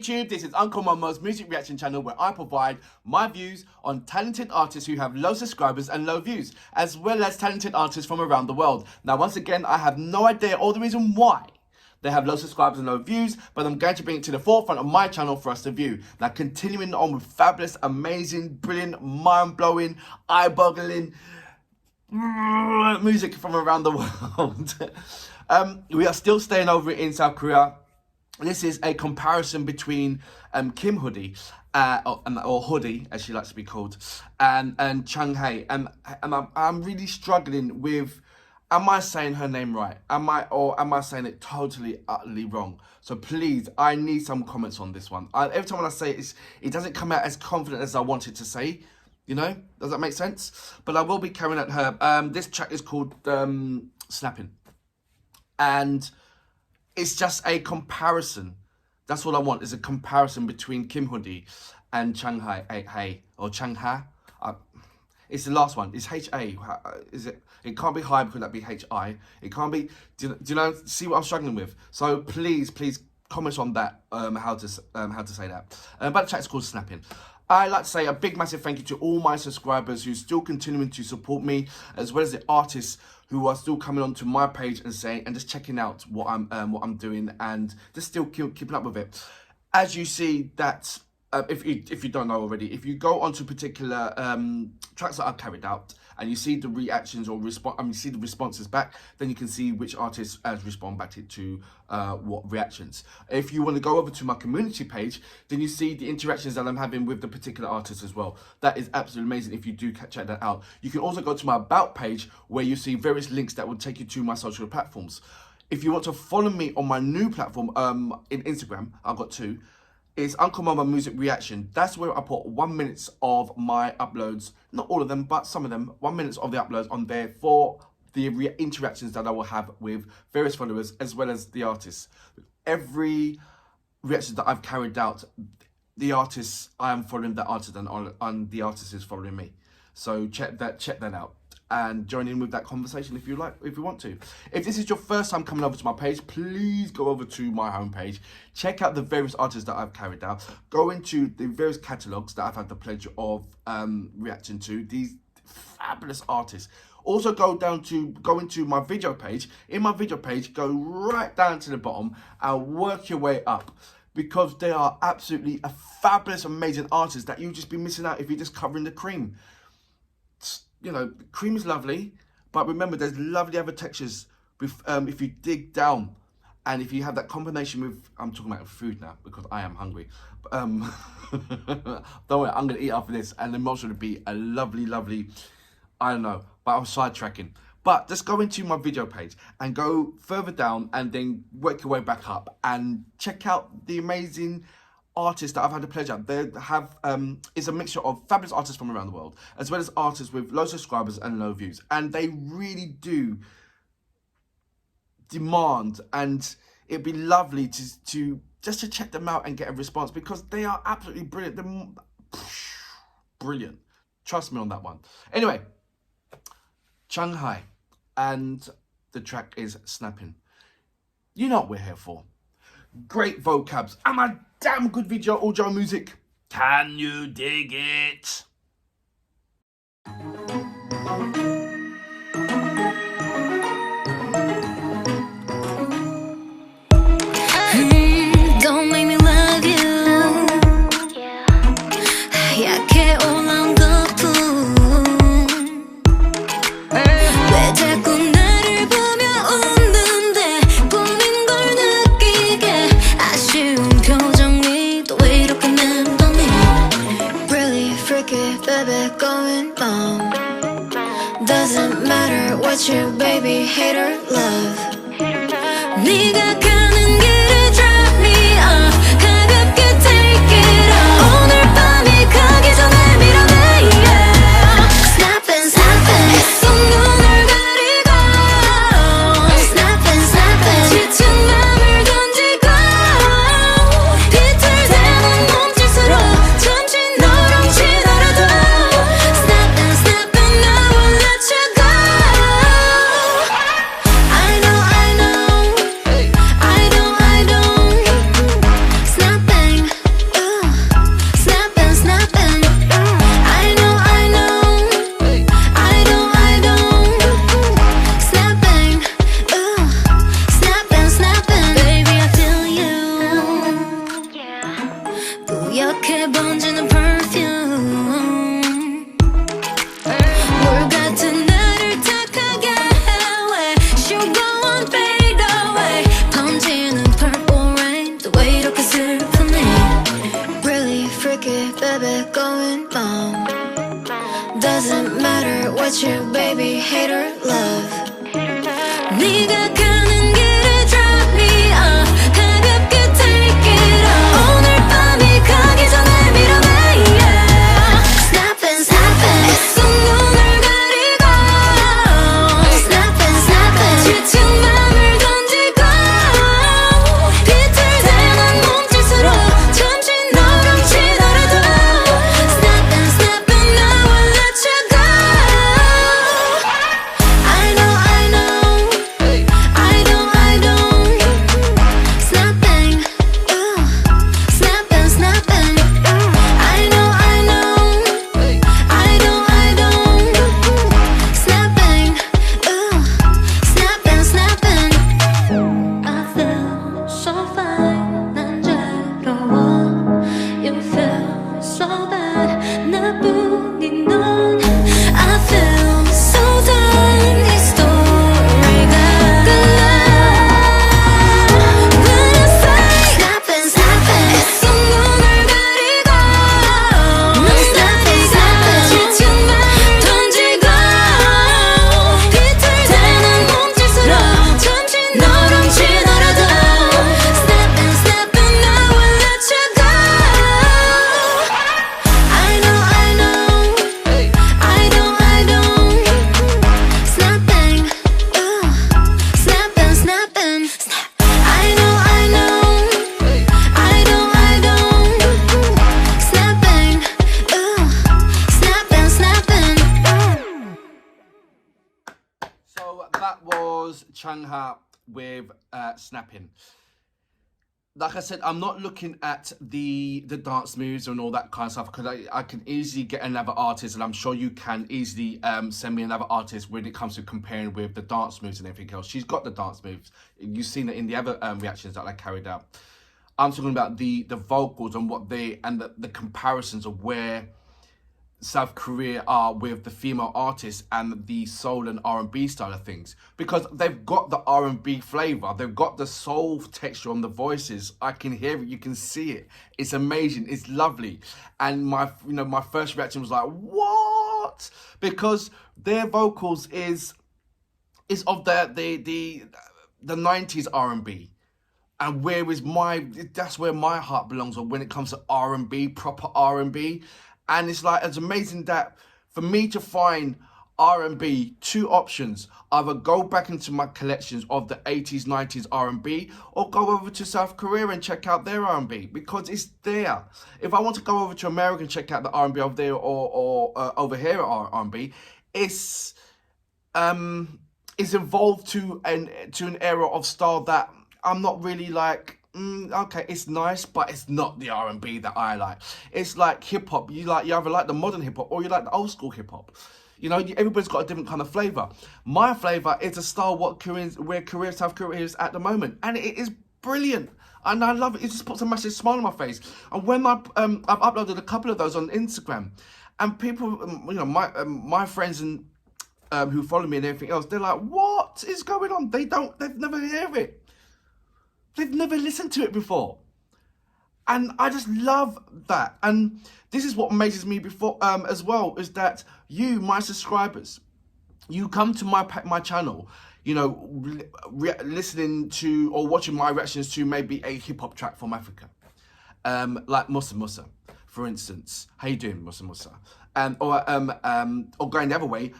YouTube, this is Uncle Momo's music reaction channel where I provide my views on talented artists who have low subscribers and low views, as well as talented artists from around the world. Now, once again, I have no idea or the reason why they have low subscribers and low views, but I'm going to bring it to the forefront of my channel for us to view. Now, continuing on with fabulous, amazing, brilliant, mind-blowing, eye-boggling music from around the world. We are still staying over in South Korea. This is a comparison between Kim Hoodie, or Hoodie as she likes to be called, and CHUNG HA, and I'm really struggling with, am I saying her name right? Am I saying it totally, utterly wrong? So please, I need some comments on this one. Every time when I say it, it doesn't come out as confident as I want it to say. You know, does that make sense? But I will be carrying out her. This track is called Snapping, and it's just a comparison. That's all I want, is a comparison between Kim Hoodie and CHUNG HA, or CHUNG HA. It's the last one. It's HA. Is it? It can't be high because that'd be HI. It can't be. Do you know? See what I'm struggling with? So please comment on that. How to say that. But the track is called Snapping. I'd like to say a big massive thank you to all my subscribers who are still continuing to support me, as well as the artists who are still coming onto my page and saying and just checking out what I'm doing, and just still keeping up with it. As you see that, if you don't know already, if you go onto particular tracks that I've carried out and you see the reactions or you see the responses back, then you can see which artists has responded back to what reactions. If you want to go over to my community page, then you see the interactions that I'm having with the particular artists as well. That is absolutely amazing if you do check that out. You can also go to my about page where you see various links that will take you to my social platforms. If you want to follow me on my new platform in Instagram, I've got two. It's Uncle Momo Music Reaction. That's where I put 1 minute of my uploads, not all of them, but some of them, 1 minute of the uploads on there for the interactions that I will have with various followers as well as the artists. Every reaction that I've carried out, the artists, I am following the artist and the artist is following me. So check that out and join in with that conversation if you want to. If this is your first time coming over to my page, please go over to my homepage, check out the various artists that I've carried out, go into the various catalogues that I've had the pleasure of reacting to, these fabulous artists. Also go into my video page. In my video page, go right down to the bottom and work your way up, because they are absolutely a fabulous, amazing artists that you'll just be missing out if you're just covering the cream. You know, cream is lovely, but remember there's lovely other textures if you dig down, and if you have that combination with, I'm talking about food now because I am hungry. Don't worry, I'm going to eat after this, and then also to be a lovely, I don't know, but I'm sidetracking. But just go into my video page and go further down and then work your way back up and check out the amazing artists that I've had the pleasure. They have it's a mixture of fabulous artists from around the world, as well as artists with low subscribers and low views, and they really do demand, and it'd be lovely to just to check them out and get a response, because they are absolutely brilliant. They're brilliant, trust me on that one. Anyway, CHUNG HA, and the track is Snapping. You know what we're here for. Great vocabs and a damn good video audio music. Can you dig it? Don't make me love you. 약해 올라온 거품. 왜 자꾸 나를 보며 웃는데 보는 걸 느끼게 아쉬운 표정이 또 왜 이렇게 맴도니. Really freaky baby going on. Doesn't matter what you baby hate or love. 네가 가는 길에 drop me off. 가볍게 take it off. 오늘 밤이 가기 전에 밀어내 yeah. Snapping snapping 애써 눈을 가리고 Snapping snapping 지친 맘을 던지고 비틀대는 몸짓으로 잠시 너랑 치더라도 Snapping snapping I won't let you go. I know I don't doesn't matter what you baby hate or love 네가 가는 길에 drop me off 가볍게 take it off 오늘 밤이 가기 전에 밀어내 yeah. Snap and snap and 애써 눈을 가리고 Snap and snap and 지친 맘을 던지고 비틀대는 몸짓으로 잠시 너랑 치더라도 Snap and snap and now I'll let you go I know I don't Snapping, ooh Snap and snapping I know I don't Snapping, ooh Snap and snapping I feel so fine 난 괴로워 You feel so bad 나뿐인 넌 I feel so done 이 스토리가 끝나 When I say Snap and snapping 애써 눈을 가리고 넌 Snap and snapping 지친 맘을 던지고 비틀대는 몸짓으로 잠시 너랑 치더라도 Snap and snapping now I'll let you go I know Snapping, ooh Snap and snapping Snap I know Snapping, ooh Snap and snapping So that was Chung Ha with Snapping. Like I said, I'm not looking at the dance moves and all that kind of stuff because I can easily get another artist, and I'm sure you can easily send me another artist when it comes to comparing with the dance moves and everything else. She's got the dance moves. You've seen it in the other reactions that I carried out. I'm talking about the vocals and what they and the comparisons of where South Korea are with the female artists and the soul and R&B style of things, because they've got the R&B flavor, they've got the soul texture on the voices. I can hear it, you can see it. It's amazing, it's lovely. And my first reaction was like, what? Because their vocals is of the 90s R&B. And that's where my heart belongs when it comes to R&B, proper R&B. And it's like, it's amazing that for me to find R&B, two options: either go back into my collections of the 80s, 90s R&B, or go over to South Korea and check out their R&B, because it's there. If I want to go over to America and check out the R&B over there or over here at R&B, it's evolved to an era of style that I'm not really like. Okay, it's nice, but it's not the R&B that I like. It's like hip hop. You either like the modern hip hop or you like the old school hip hop. You know, everybody's got a different kind of flavor. My flavor is a style where South Korea is at the moment, and it is brilliant. And I love it. It just puts a massive smile on my face. And when I've uploaded a couple of those on Instagram, and people, my friends and who follow me and everything else, they're like, "What is going on?" They've never heard it. They've never listened to it before. And I just love that. And this is what amazes me as well, is that you, my subscribers, you come to my channel, listening to or watching my reactions to maybe a hip hop track from Africa. Like Musa Musa, for instance. How you doing, Musa Musa? Or going the other way,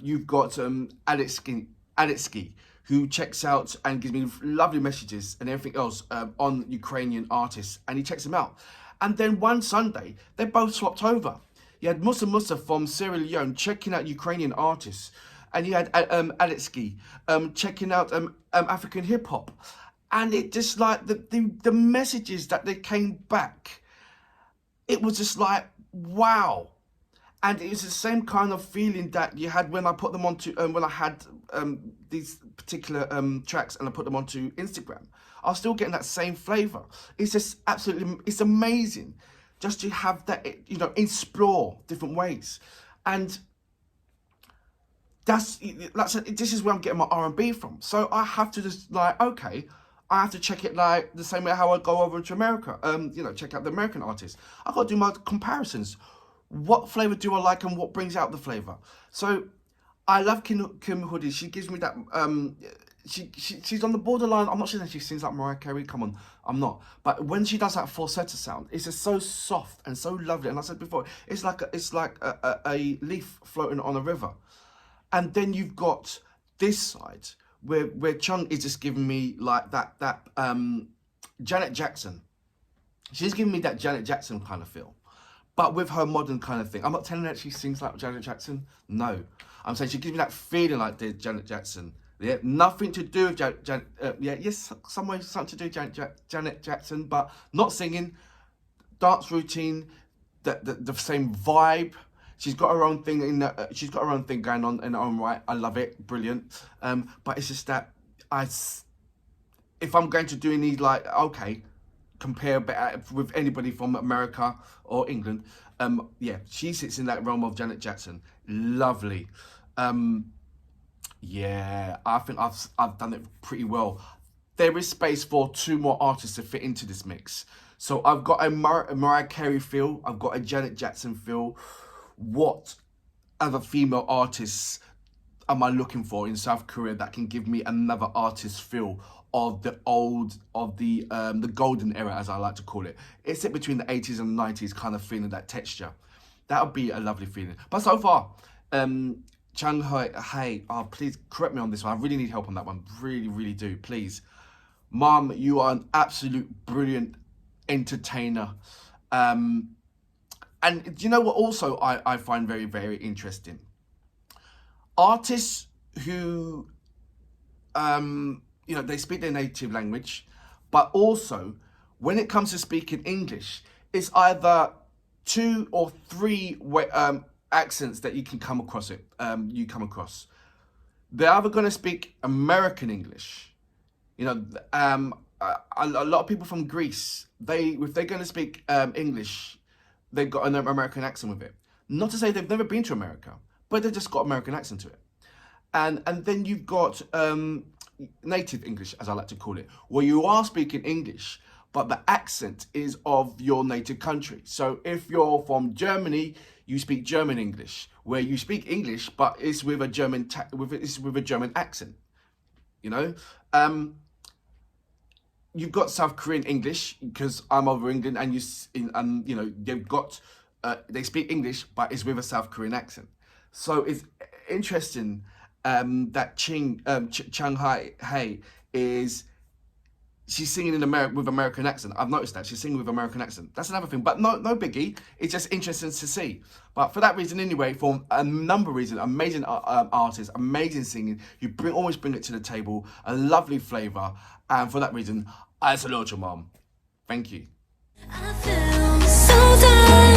you've got Alexi, who checks out and gives me lovely messages and everything else on Ukrainian artists, and he checks them out. And then one Sunday, they both swapped over. You had Musa Musa from Sierra Leone checking out Ukrainian artists, and you had Alexi checking out African hip hop. And it just like the messages that they came back, it was just like, wow. And it was the same kind of feeling that you had when I put them onto, when I had these particular tracks and I put them onto Instagram. I was still getting that same flavor. It's just absolutely, it's amazing just to have that, explore different ways. And that's, like I said, this is where I'm getting my R&B from. So I have to just I have to check it like the same way how I go over to America, check out the American artists. I've got to do my comparisons. what flavour do I like and what brings out the flavour. So I love Kim Hoodie. She gives me that, she's on the borderline. I'm not saying that she sings like Mariah Carey, come on, I'm not. But when she does that falsetto sound, it's just so soft and so lovely. And I said before, it's like a leaf floating on a river. And then you've got this side where Chung is just giving me like that Janet Jackson. She's giving me that Janet Jackson kind of feel, but with her modern kind of thing. I'm not telling her that she sings like Janet Jackson. No, I'm saying she gives me that feeling like the Janet Jackson. Yeah, nothing to do with yes, something to do with Janet Jackson, but not singing, dance routine, the same vibe. She's got her own thing she's got her own thing going on in her own right. I love it, brilliant. But it's just that if I'm going to do any like, okay, compare with anybody from America or England, yeah, she sits in that realm of Janet Jackson. Lovely. Yeah, I think I've done it pretty well. There is space for 2 more artists to fit into this mix. So I've got a Mariah Carey feel, I've got a Janet Jackson feel. What other female artists am I looking for in South Korea that can give me another artist feel of the golden era, as I like to call it? It's it between the 80s and 90s kind of feeling, that texture. That would be a lovely feeling. But so far, CHUNG HA, oh, please correct me on this one. I really need help on that one. Really, really do. Please. Mom, you are an absolute brilliant entertainer. And do you know what also I find very, very interesting? Artists who, they speak their native language, but also when it comes to speaking English, it's either 2 or 3 accents that you can come across They're either going to speak American English. A lot of people from Greece, if they're going to speak English, they've got an American accent with it. Not to say they've never been to America, but they've just got American accent to it. And then you've got native English, as I like to call it, where you are speaking English, but the accent is of your native country. So if you're from Germany, you speak German English, where you speak English, but it's with a German accent. You've got South Korean English, because I'm over England, and they've got they speak English, but it's with a South Korean accent. So it's interesting that CHUNG HA she's singing with American accent. I've noticed that she's singing with American accent. That's another thing, but no biggie. It's just interesting to see. But for that reason, anyway, for a number of reasons, amazing artists, amazing singing. You always bring it to the table, a lovely flavour, and for that reason, I salute your mom. Thank you. I feel so tired.